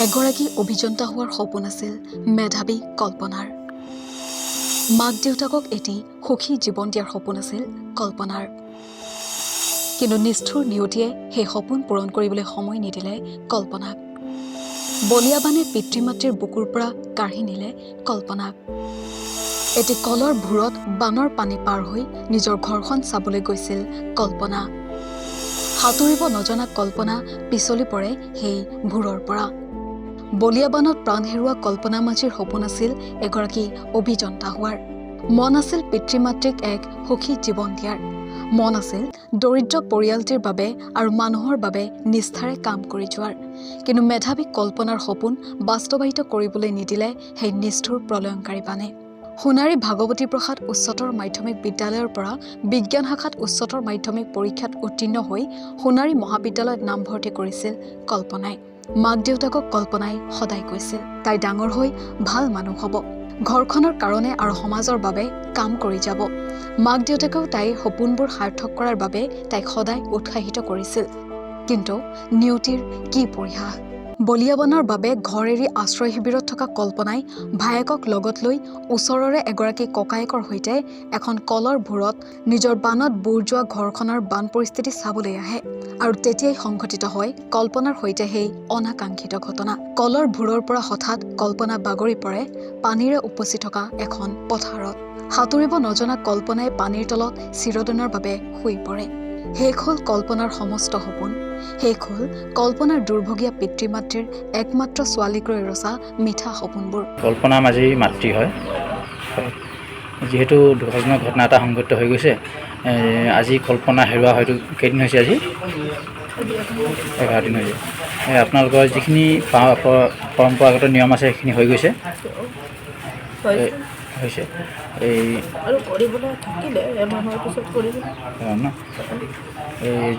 এগৰাকী অভিযন্তা হোৱাৰ সপোন আছিল মেধাৱী কল্পনাৰ। মাক দেউতাকক এটি সুখী জীৱন দিয়াৰ সপোন আছিল কল্পনাৰ। কিন্তু নিষ্ঠুৰ নিয়তিয়ে সেই সপোন পূৰণ কৰিবলৈ সময় নিদিলে কল্পনাক। বলিয়াবানে পিতৃ মাতৃৰ বুকুৰ পৰা কাঢ়ি নিলে কল্পনাক। এটি কলৰ ভূৰত বানৰ পানী পাৰ হৈ নিজৰ ঘৰখন চাবলৈ গৈছিল কল্পনা। সাঁতুৰিব নজনা কল্পনা পিছলি পৰে সেই ভূৰৰ পৰা। বলিয়াবানত প্ৰাণ হেৰুওৱা কল্পনা মাঝিৰ সপোন আছিল এগৰাকী অভিযন্তা হোৱাৰ। মন আছিল পিতৃ মাতৃক এক সুখী জীৱন দিয়াৰ। মন আছিল দৰিদ্ৰ পৰিয়ালটিৰ বাবে আৰু মানুহৰ বাবে নিষ্ঠাৰে কাম কৰি যোৱাৰ। কিন্তু মেধাৱী কল্পনাৰ সপোন বাস্তৱায়িত কৰিবলৈ নিদিলে সেই নিষ্ঠুৰ প্ৰলয়ংকাৰী বানে। সোণাৰী ভাগৱতী প্ৰসাদ উচ্চতৰ মাধ্যমিক বিদ্যালয়ৰ পৰা বিজ্ঞান শাখাত উচ্চতৰ মাধ্যমিক পৰীক্ষাত উত্তীৰ্ণ হৈ সোণাৰী মহাবিদ্যালয়ত নামভৰ্তি কৰিছিল কল্পনাই। মাক দেউতাকক কল্পনাই সদায় কৈছিল তাই ডাঙৰ হৈ ভাল মানুহ হ'ব, ঘৰখনৰ কাৰণে আৰু সমাজৰ বাবে কাম কৰি যাব। মাক দেউতাকেও তাইৰ সপোনবোৰ সাৰ্থক কৰাৰ বাবে তাইক সদায় উৎসাহিত কৰিছিল। কিন্তু নিয়তিৰ কি পৰিহাস! বলিয়াবানৰ বাবে ঘৰ এৰি আশ্ৰয় শিবিৰত থকা কল্পনাই ভায়েকক লগত লৈ ওচৰৰে এগৰাকী ককায়েকৰ সৈতে এখন কলৰ ভূৰত নিজৰ বানত বুৰ যোৱা ঘৰখনৰ বান পৰিস্থিতি চাবলৈ আহে। আৰু তেতিয়াই সংঘটিত হয় কল্পনাৰ সৈতে সেই অনাকাংক্ষিত ঘটনা। কলৰ ভূৰৰ পৰা হঠাৎ কল্পনা বাগৰি পৰে পানীৰে উপচি থকা এখন পথাৰত। সাঁতুৰিব নজনা কল্পনাই পানীৰ তলত চিৰদিনৰ বাবে শুই পৰে। শেষ হ'ল কল্পনাৰ সমস্ত সপোন। শেষ হ'ল কল্পনাৰ দুৰ্ভগীয়া পিতৃ মাতৃৰ একমাত্ৰ ছোৱালীক লৈ ৰচা মিঠা সপোনবোৰ। কল্পনা মাঝিৰ মাতৃ হয়। যিহেতু দুৰ্ঘটনাৰ ঘটনা এটা সংঘটিত হৈ গৈছে, আজি কল্পনা হেৰুৱা হয়তো কেইদিন হৈছে, আজি 11 দিন হৈছে। আপোনালোকৰ যিখিনি পৰম্পৰাগত নিয়ম আছে সেইখিনি হৈ গৈছে হৈছে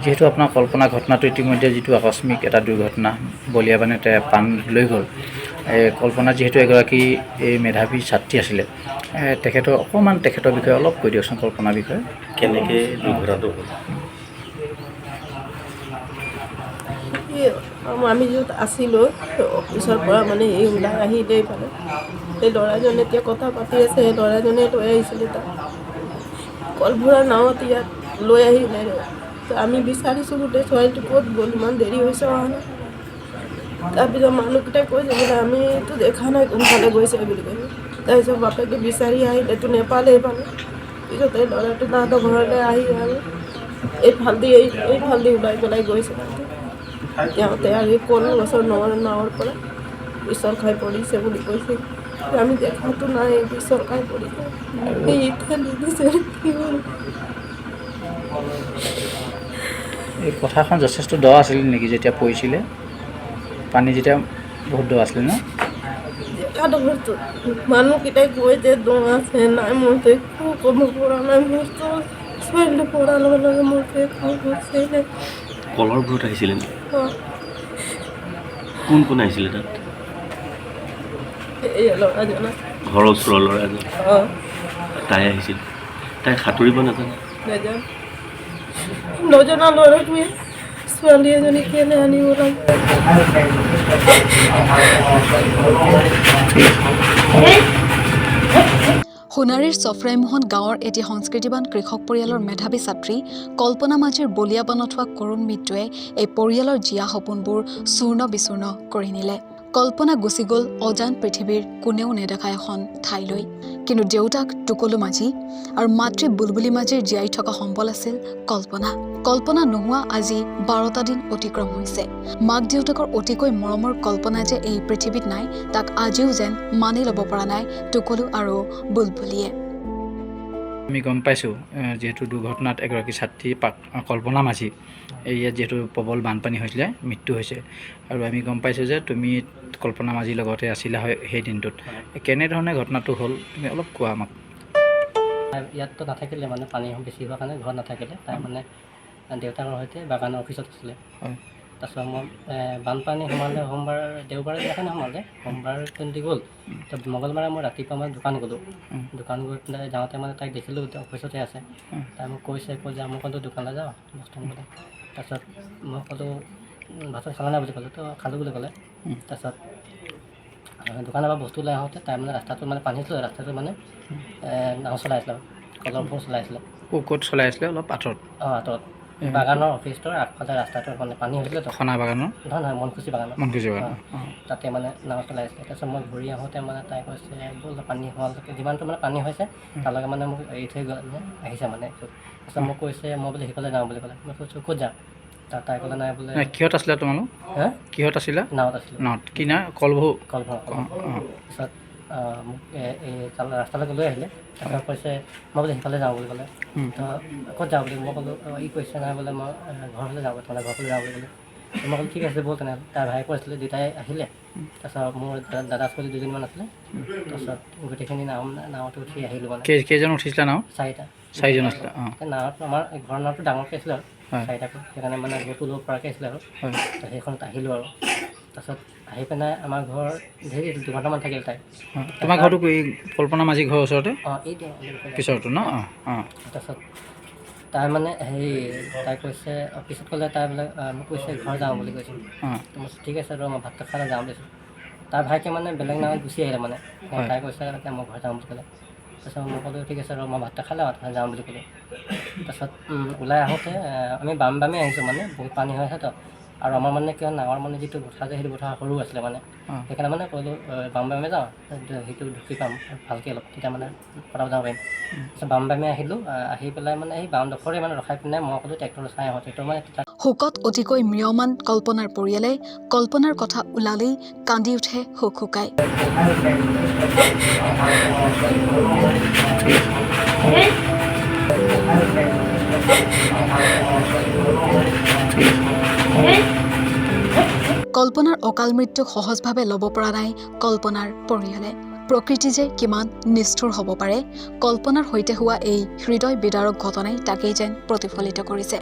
যিহেতু আপোনাৰ কল্পনা ঘটনাটো ইতিমধ্যে যিটো আকস্মিক এটা দুৰ্ঘটনা, বলিয়াবানতে প্ৰাণ লৈ গ'ল। কল্পনা যিহেতু এগৰাকী মেধাৱী ছাত্ৰী আছিলে, তেখেতৰ বিষয়ে অলপ কৈ দিয়কচোন। কল্পনাৰ বিষয়ে কেনেকৈ দুৰ্ঘটনাটো হ'ল? আমি য'ত আছিলোঁ অফিচৰ পৰা মানে এই ওলাই আহিলেই পালে সেই ল'ৰাজনে এতিয়া কথা পাতি আছে। সেই ল'ৰাজনে লৈ আহিছিলে তাক কলভূৰা নাৱত ইয়াত লৈ আহিলে। তো আমি বিচাৰিছোঁ গোটেই ছোৱালীটো ক'ত গ'ল, ইমান দেৰি হৈছে অহা নাই। তাৰপিছত মানুহকেইটাই কৈছে বোলে আমিতো দেখা নাই কোনফালে গৈছে বুলি কৈছে। তাৰপিছত বাপেকে বিচাৰি আহিলেতো নেপালেই পালে। পিছত এই ল'ৰাটো তাহাঁতৰ ঘৰলৈ আহি আৰু এইফালদি ওলাই পেলাই গৈছে। যাওঁতে আৰু কল গছৰ নাৱৰ পৰা পিছল খাই পৰিছে বুলি কৈছে। আমি দেখাতো নাই, পিছল খাই পৰিছে। এই পথাৰখন যথেষ্ট দ আছিল নেকি যেতিয়া পৰিছিলে? পানী যেতিয়া বহুত দ আছিলে ন? জেগাডোখৰটো মানুহকেইটাই কৈ যে দ আছে, নাই মইতো একো ক'ব পৰা নাই। মোৰতো ছোৱালীটো পৰাৰ লগে লগে মোৰতো একো হৈছেই নাই। কলৰ ভূৰত আহিছিলে নেকি? কোন কোন আহিছিলে তাত? এই ল'ৰাজন ঘৰৰ ওচৰৰ ল'ৰা এজন তাই আহিছিল। তাই সাঁতুৰিব নাজানে? নজনা ল'ৰাটোৱে ছোৱালী এজনী কেনে আনিব লাগে। সোণাৰীৰ চফৰাইমোহন গাঁৱৰ এটি সংস্কৃতিবান কৃষক পৰিয়ালৰ মেধাৱী ছাত্ৰী কল্পনা মাঝিৰ বলিয়াবানত হোৱা কৰুণ মৃত্যুৱে এই পৰিয়ালৰ জীয়া সপোনবোৰ চূৰ্ণ বিচূৰ্ণ কৰি নিলে। কল্পনা গুচি গ'ল অজান পৃথিৱীৰ কোনেও নেদেখা এখন ঠাইলৈ। কিন্তু দেউতাক টুকলু মাঝি আৰু মাতৃ বুলবুলি মাঝিৰ জীয়াই থকা সম্বল আছিল কল্পনা। কল্পনা নোহোৱা আজি 12টা দিন অতিক্ৰম হৈছে। মাক দেউতাকৰ অতিকৈ মৰমৰ কল্পনা যে এই পৃথিৱীত নাই, তাক আজিও যেন মানি ল'ব পৰা নাই টুকলু আৰু বুলবুলিয়ে। আমি গম পাইছোঁ যিহেতু দুৰ্ঘটনাত এগৰাকী ছাত্ৰী কল্পনা মাঝি ইয়াত যিহেতু প্ৰবল বানপানী হৈছিলে, মৃত্যু হৈছে। আৰু আমি গম পাইছোঁ যে তুমি কল্পনা মাঝিৰ লগতে আছিলা হয় সেই দিনটোত। কেনেধৰণে ঘটনাটো হ'ল তুমি অলপ কোৱা আমাক। ইয়াততো নাথাকিলে, মানে পানী বেছি হোৱাৰ কাৰণে ঘৰত নাথাকিলে। তাই মানে দেউতাকৰ সৈতে বাগানৰ অফিচত আছিলে। তাৰপিছত মই বানপানী সোমালে দেওবাৰে দিনাখনে সোমালে, সোমবাৰ টুৱেণ্টি গ'ল। তো মঙলবাৰে মই ৰাতিপুৱা মানে দোকান গ'লোঁ। দোকান গৈ পেলাই যাওঁতে মানে তাইক দেখিলোঁ অফিচতে আছে। তাই মোক কৈছে যে আমুকতো দোকানলৈ যাওঁ বস্তু আনিবলৈ। তাৰপিছত মই ক'লোঁ ভাত খালা নাই বুলি ক'লে তো খালোঁ বুলি ক'লে তাৰপিছত দোকানৰ পৰা বস্তু লৈ আহোঁতে তাই মানে ৰাস্তাটো মানে পানী আছিলে ৰাস্তাটো মানে নাও চলাই আছিলে কলৰ ভোৰ চলাই আছিলে ক'ত চলাই আছিলে অলপ আঁতৰত অঁ আঁতৰত বাগানৰ অফিচটোৰ আগফালে ৰাস্তাটো মানে পানী হৈছিলে তো খনা বাগানৰ নহয় মনখুচি বাগানৰ মনখুচি বাগান তাতে মানে নাও চলাই আছিলে তাৰপিছত মই ঘূৰি আহোঁতে মানে তাই কৈছে ব'ল পানী হোৱালৈকে যিমানটো মানে পানী হৈছে তালৈকে মানে মোক এৰি থৈ গ'ল আহিছে মানে তাৰপিছত মোক কৈছে মই বোলে সেইফালে যাওঁ বুলি ক'লে মই কৈছোঁ ক'ত যাম তাই ক'লে নাই বোলে কিহত আছিলে তোমালোক কিহত আছিলে নাৱত আছিলোঁ নাৱত কি না কলভু তাৰপিছত মোক এই ৰাস্তালৈকে লৈ আহিলে তাৰপিছত কৈছে মই বোলে সেইফালে যাওঁ বুলি ক'লে তো ক'ত যাওঁ বুলি মই ক'লোঁ ই কৈছে নাই বোলে মই ঘৰলৈ যাওঁ মানে ঘৰলৈ যাওঁ বুলি ক'লে মই ক'লোঁ ঠিক আছে ব'ল তেনেহ'লে তাৰ ভাই কৈছিলে দুটাই আহিলে তাৰপিছত মোৰ দাদা ছোৱালী দুজনীমান আছিলে তাৰপিছত গোটেইখিনি নাৱত উঠি আহিলোঁ মানে কেইজন উঠিছিলা নাও চাৰিজন আছিলে নাৱত আমাৰ ঘৰৰ নাৱটো ডাঙৰকৈ আছিলে আৰু চাৰিটাকৈ সেইকাৰণে মানে বহুতো ল'ব পৰাকৈ আছিলে আৰু সেইখনত আহিলোঁ আৰু তাৰপিছত আহি পেলাই আমাৰ ঘৰ ধেৰ 2 ঘণ্টামান থাকিল তাই তোমাৰ ঘৰটো এই কল্পনা মাঝি ঘৰৰ ওচৰতে অঁ এইটো পিছৰটো ন তাৰপিছত তাই মানে হেৰি তাই কৈছে পিছত ক'লে তাই বোলে মোক কৈছে ঘৰ যাওঁ বুলি কৈছে মই ঠিক আছে ৰ মই ভাতটো খালে যাওঁ দিছোঁ তাৰ ভাইকে মানে বেলেগ নাৱত গুচি আহিলে মানে তাই কৈছে মই ঘৰ যাওঁ বুলি ক'লে তাৰপিছত মই ক'লোঁ ঠিক আছে ৰ মই ভাতটো খালে যাওঁ বুলি ক'লোঁ তাৰপিছত ওলাই আহোঁতে আমি বামে আহিছোঁ মানে বহুত পানী হৈ আছে তো আৰু আমাৰ মানে কিয় নাৱৰ মানে যিটো বঠা যে সেইটো বঠা সৰু আছিলে মানে সেইকাৰণে মানে ক'লোঁ বামে যাওঁ সেইটো ঢুকি পাম ভালকৈ অলপ তেতিয়া মানে পটাব যাব পাৰিম তাৰপিছত বামে আহিলোঁ আহি পেলাই মানে সেই বামডোখৰে মানে ৰখাই পিনে মই ক'লোঁ ট্ৰেক্টৰ চাই আহোঁ ট্ৰেক্টৰ মানে শোকত অতিকৈ ম্ৰিয়মান কল্পনাৰ পৰিয়ালে কল্পনাৰ কথা ওলালেই কান্দি উঠে হুক হুকাই কল্পনাৰ অকাল মৃত্যুক সহজভাৱে ল'ব পৰা নাই কল্পনাৰ পৰিয়ালে প্ৰকৃতি যে কিমান নিষ্ঠুৰ হ'ব পাৰে কল্পনাৰ সৈতে হোৱা এই হৃদয় বিদাৰক ঘটনাই তাকেই যেন প্ৰতিফলিত কৰিছে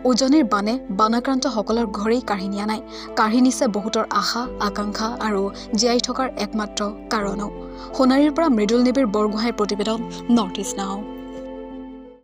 উজনিৰ বানে বানাক্ৰান্তসকলৰ ঘৰেই কাঢ়ি নিয়া নাই কাঢ়ি নিছে বহুতৰ আশা আকাংক্ষা আৰু জীয়াই থকাৰ একমাত্ৰ কাৰণো সোণাৰীৰ পৰা মৃদুল নিবিড় বৰগোহাঁইৰ প্ৰতিবেদন নৰ্থ ইষ্ট নাও।